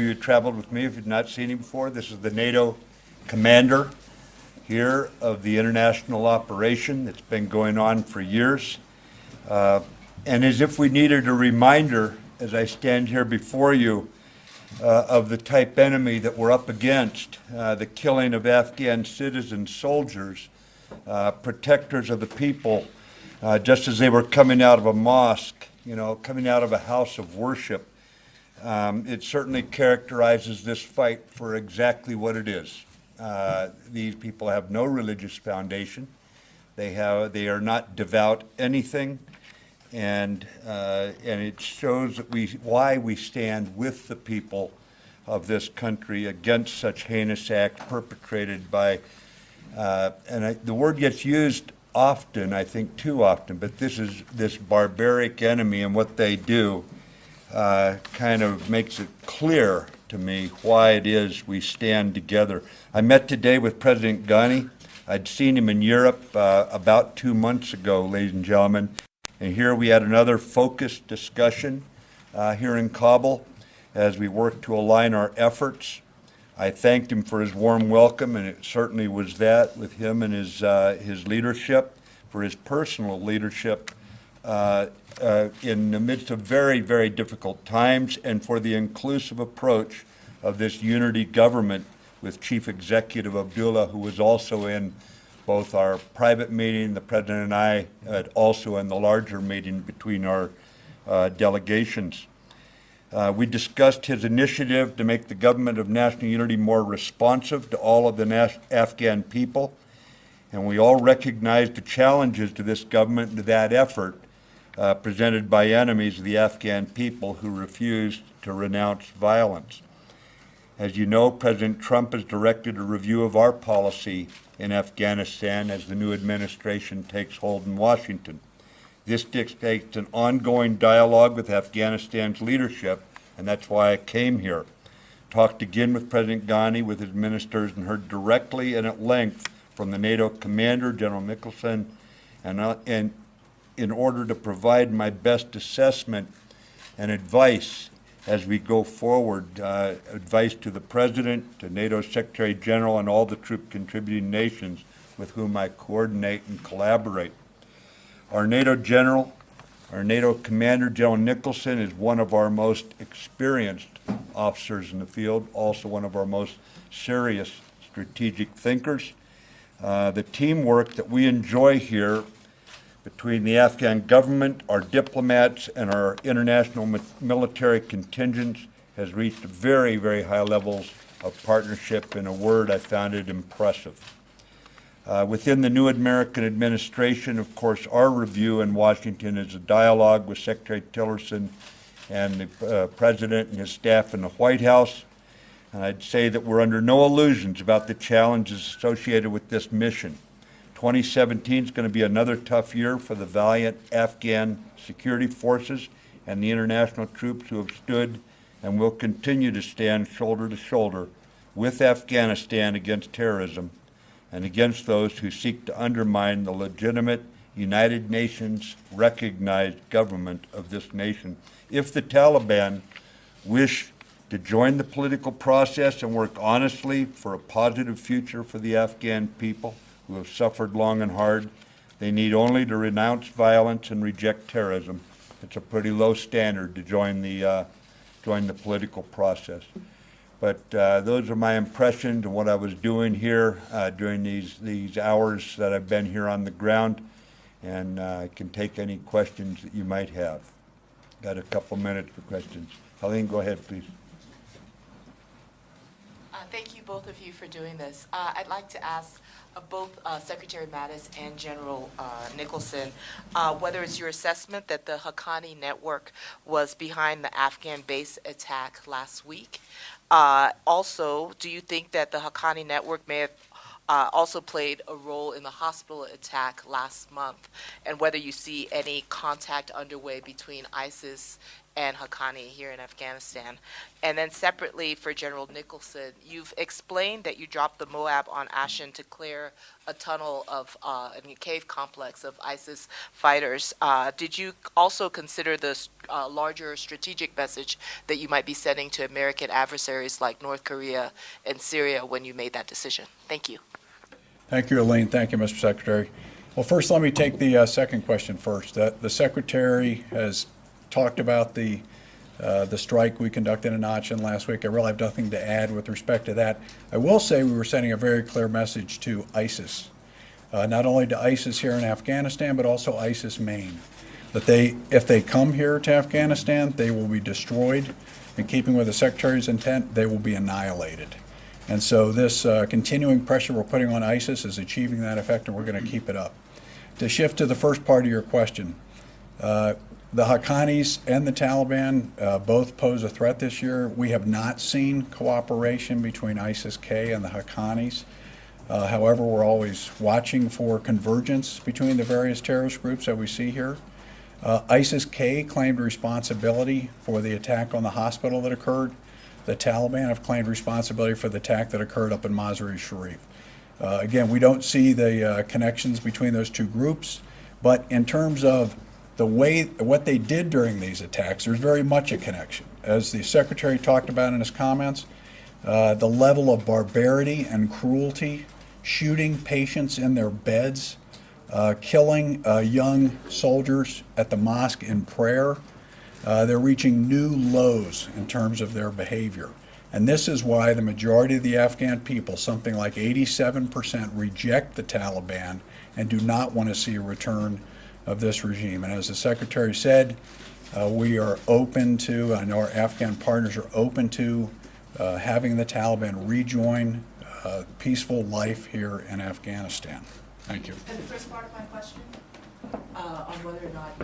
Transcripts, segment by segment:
You traveled with me if you've not seen him before. This is the NATO commander here of the international operation that's been going on for years. And as if we needed a reminder, as I stand here before you, of the type enemy that we're up against, the killing of Afghan citizens, soldiers, protectors of the people, just as they were coming out of a mosque, coming out of a house of worship. It certainly characterizes this fight for exactly what it is. These people have no religious foundation. They are not devout anything, and it shows that why we stand with the people of this country against such heinous acts perpetrated by. The word gets used often, I think too often, but this barbaric enemy and what they do kind of makes it clear to me why it is we stand together. I met today with President Ghani. I'd seen him in Europe about 2 months ago, ladies and gentlemen, and here we had another focused discussion here in Kabul as we worked to align our efforts. I thanked him for his warm welcome, and it certainly was that with him and his leadership, for his personal leadership in the midst of very, very difficult times, and for the inclusive approach of this unity government with Chief Executive Abdullah, who was also in both our private meeting, the President and I, also in the larger meeting between our delegations. We discussed his initiative to make the government of national unity more responsive to all of the Afghan people, and we all recognized the challenges to this government and to that effort presented by enemies of the Afghan people who refused to renounce violence. As you know, President Trump has directed a review of our policy in Afghanistan as the new administration takes hold in Washington. This dictates an ongoing dialogue with Afghanistan's leadership, and that's why I came here. Talked again with President Ghani, with his ministers, and heard directly and at length from the NATO commander, General Nicholson, and in order to provide my best assessment and advice as we go forward, advice to the President, to NATO Secretary General, and all the troop contributing nations with whom I coordinate and collaborate. Our NATO commander, General Nicholson, is one of our most experienced officers in the field, also one of our most serious strategic thinkers. The teamwork that we enjoy here between the Afghan government, our diplomats, and our international military contingents has reached very, very high levels of partnership. In a word, I found it impressive. Within the new American administration, of course, our review in Washington is a dialogue with Secretary Tillerson and the President and his staff in the White House. And I'd say that we're under no illusions about the challenges associated with this mission. 2017 is going to be another tough year for the valiant Afghan security forces and the international troops who have stood and will continue to stand shoulder to shoulder with Afghanistan against terrorism and against those who seek to undermine the legitimate United Nations recognized government of this nation. If the Taliban wish to join the political process and work honestly for a positive future for the Afghan people who have suffered long and hard, they need only to renounce violence and reject terrorism. It's a pretty low standard to join the political process. But those are my impressions of what I was doing here during these hours that I've been here on the ground, and I can take any questions that you might have. Got a couple minutes for questions. Helene, go ahead, please. Thank you, both of you, for doing this. I'd like to ask of both Secretary Mattis and General Nicholson whether it's your assessment that the Haqqani network was behind the Afghan base attack last week. Also, do you think that the Haqqani network may have also played a role in the hospital attack last month, and whether you see any contact underway between ISIS and Haqqani here in Afghanistan? And then separately for General Nicholson, you've explained that you dropped the Moab on Ashen to clear a tunnel of a cave complex of ISIS fighters. Did you also consider the larger strategic message that you might be sending to American adversaries like North Korea and Syria when you made that decision? Thank you. Thank you, Elaine. Thank you, Mr. Secretary. Well, first, let me take the second question first. The Secretary has talked about the strike we conducted in Achin last week. I really have nothing to add with respect to that. I will say we were sending a very clear message to ISIS, not only to ISIS here in Afghanistan, but also ISIS Maine, that if they come here to Afghanistan, they will be destroyed. In keeping with the Secretary's intent, they will be annihilated. And so this continuing pressure we're putting on ISIS is achieving that effect, and we're going to keep it up. To shift to the first part of your question, the Haqqanis and the Taliban both pose a threat this year. We have not seen cooperation between ISIS-K and the Haqqanis. However, we're always watching for convergence between the various terrorist groups that we see here. ISIS-K claimed responsibility for the attack on the hospital that occurred. The Taliban have claimed responsibility for the attack that occurred up in Mazar-e-Sharif. Again, we don't see the connections between those two groups, but in terms of what they did during these attacks, there's very much a connection. As the Secretary talked about in his comments, the level of barbarity and cruelty, shooting patients in their beds, killing young soldiers at the mosque in prayer, they're reaching new lows in terms of their behavior. And this is why the majority of the Afghan people, something like 87%, reject the Taliban and do not want to see a return of this regime. And as the Secretary said, we are open to, and our Afghan partners are open to, having the Taliban rejoin peaceful life here in Afghanistan. Thank you. And the first part of my question, on whether or not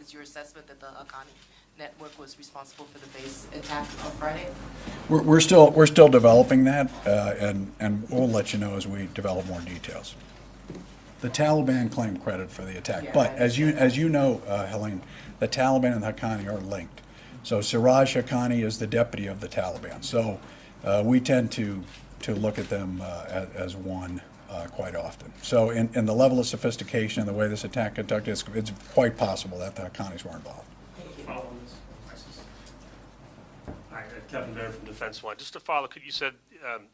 is your assessment that the Haqqani network was responsible for the base attack on Friday? We're still developing that, and we'll let you know as we develop more details. The Taliban claimed credit for the attack, Yeah, but as you know, Helene, the Taliban and the Haqqani are linked. So Siraj Haqqani is the deputy of the Taliban. So we tend to look at them as one quite often. So in the level of sophistication and the way this attack conducted, it's quite possible that the Haqqanis were involved. Follow this. Hi, Kevin Baird from Defense One. Just to follow, you said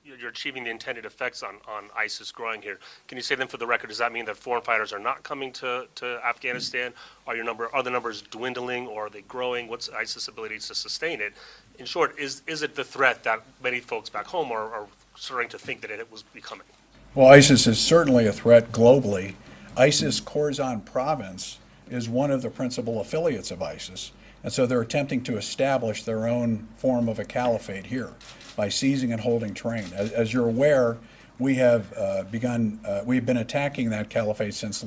you're achieving the intended effects on ISIS growing here. Can you say then for the record, does that mean that foreign fighters are not coming to Afghanistan? Are the numbers dwindling, or are they growing? What's ISIS' ability to sustain it? In short, is it the threat that many folks back home are starting to think that it was becoming? Well, ISIS is certainly a threat globally. ISIS Khorasan province is one of the principal affiliates of ISIS, and so they're attempting to establish their own form of a caliphate here by seizing and holding terrain. As you're aware, we have we've been attacking that caliphate since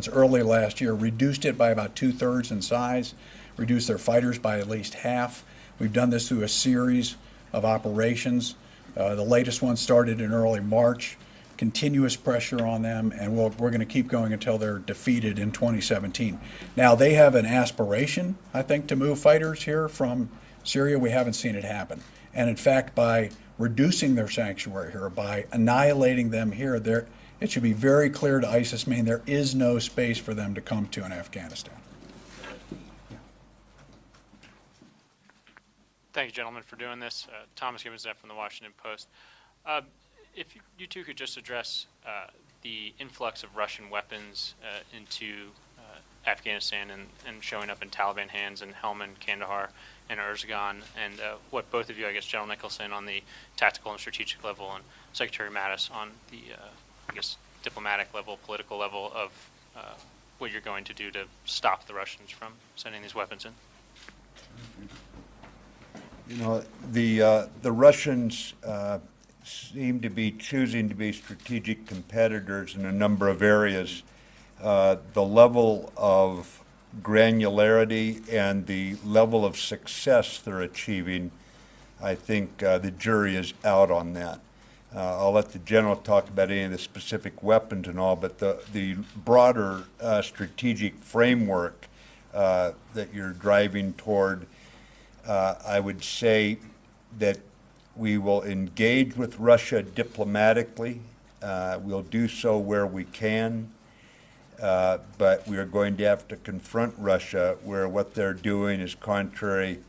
early last year, reduced it by about 2/3 in size, reduced their fighters by at least half. We've done this through a series of operations. The latest one started in early March. Continuous pressure on them, and we're going to keep going until they're defeated in 2017. Now, they have an aspiration, I think, to move fighters here from Syria. We haven't seen it happen. And in fact, by reducing their sanctuary here, by annihilating them here, it should be very clear to ISIS Maine there is no space for them to come to in Afghanistan. Thank you, gentlemen, for doing this. Thomas Gibbons from the Washington Post. If you two could just address the influx of Russian weapons into Afghanistan and showing up in Taliban hands in Helmand, Kandahar, and Uruzgan, and what both of you, I guess, General Nicholson on the tactical and strategic level, and Secretary Mattis on the, I guess, diplomatic level, political level of what you're going to do to stop the Russians from sending these weapons in. You know, the Russians seem to be choosing to be strategic competitors in a number of areas. The level of granularity and the level of success they're achieving, I think the jury is out on that. I'll let the general talk about any of the specific weapons and all, but the broader strategic framework that you're driving toward. I would say that we will engage with Russia diplomatically. We'll do so where we can, but we are going to have to confront Russia where what they're doing is contrary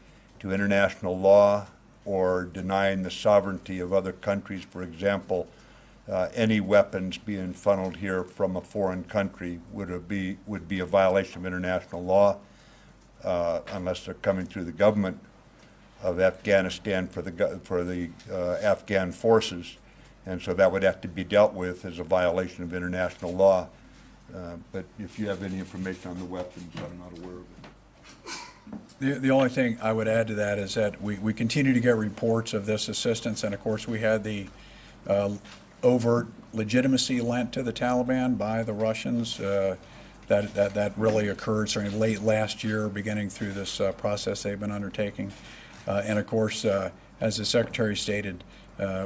to international law or denying the sovereignty of other countries. For example, any weapons being funneled here from a foreign country would be a violation of international law, unless they're coming through the government of Afghanistan for the Afghan forces, and so that would have to be dealt with as a violation of international law. But if you have any information on the weapons, I'm not aware of it. The only thing I would add to that is that we continue to get reports of this assistance, and of course we had the overt legitimacy lent to the Taliban by the Russians. That really occurred starting late last year, beginning through this process they've been undertaking. And of course, as the Secretary stated,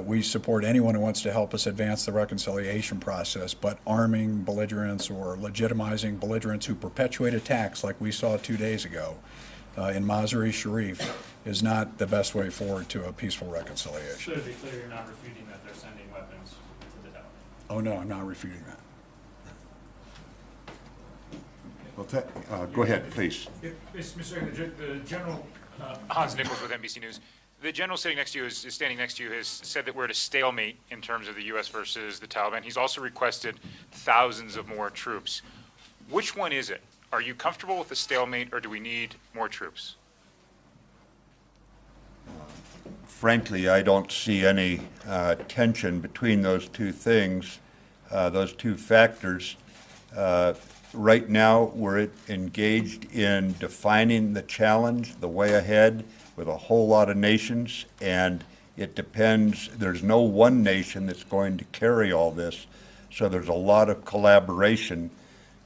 we support anyone who wants to help us advance the reconciliation process, but arming belligerents or legitimizing belligerents who perpetuate attacks like we saw 2 days ago in Mazar-e-Sharif is not the best way forward to a peaceful reconciliation. So to be clear, you're not refuting that they're sending weapons to the Taliban? Oh, no, I'm not refuting that. Well, go ahead, please. Mr. Secretary, the General, Hans Nichols with NBC News. The general sitting next to you is standing next to you has said that we're at a stalemate in terms of the U.S. versus the Taliban. He's also requested thousands of more troops. Which one is it? Are you comfortable with the stalemate, or do we need more troops? Frankly, I don't see any tension between those two things, those two factors. Right now, we're engaged in defining the challenge, the way ahead, with a whole lot of nations, and it depends. There's no one nation that's going to carry all this, so there's a lot of collaboration,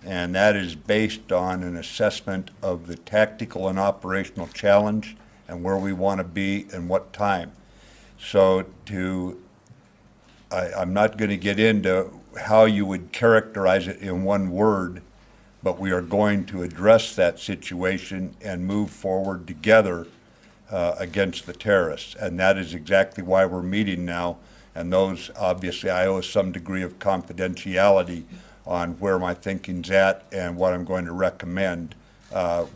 and that is based on an assessment of the tactical and operational challenge and where we want to be and what time. So I'm not going to get into how you would characterize it in one word, but we are going to address that situation and move forward together against the terrorists. And that is exactly why we're meeting now. And those, obviously, I owe some degree of confidentiality on where my thinking's at and what I'm going to recommend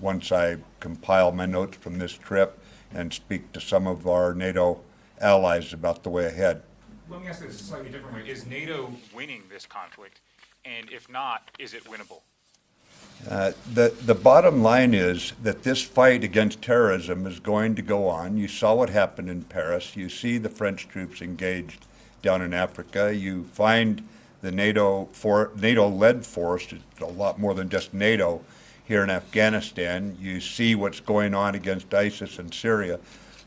once I compile my notes from this trip and speak to some of our NATO allies about the way ahead. Let me ask this a slightly different way. Is NATO winning this conflict? And if not, is it winnable? The bottom line is that this fight against terrorism is going to go on. You saw what happened in Paris. You see the French troops engaged down in Africa. You find the NATO-led force, it's a lot more than just NATO, here in Afghanistan. You see what's going on against ISIS in Syria.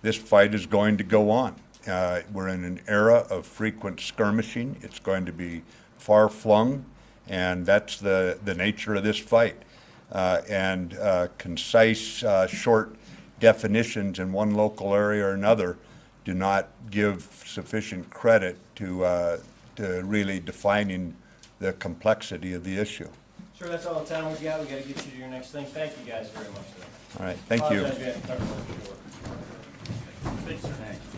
This fight is going to go on. We're in an era of frequent skirmishing. It's going to be far-flung, and that's the nature of this fight. Concise, short definitions in one local area or another do not give sufficient credit to really defining the complexity of the issue. Sure, that's all the time we've got. We've got to get you to your next thing. Thank you guys very much. All right, thank you. Apologize we had to cover a little bit short. Thanks, sir. Thanks.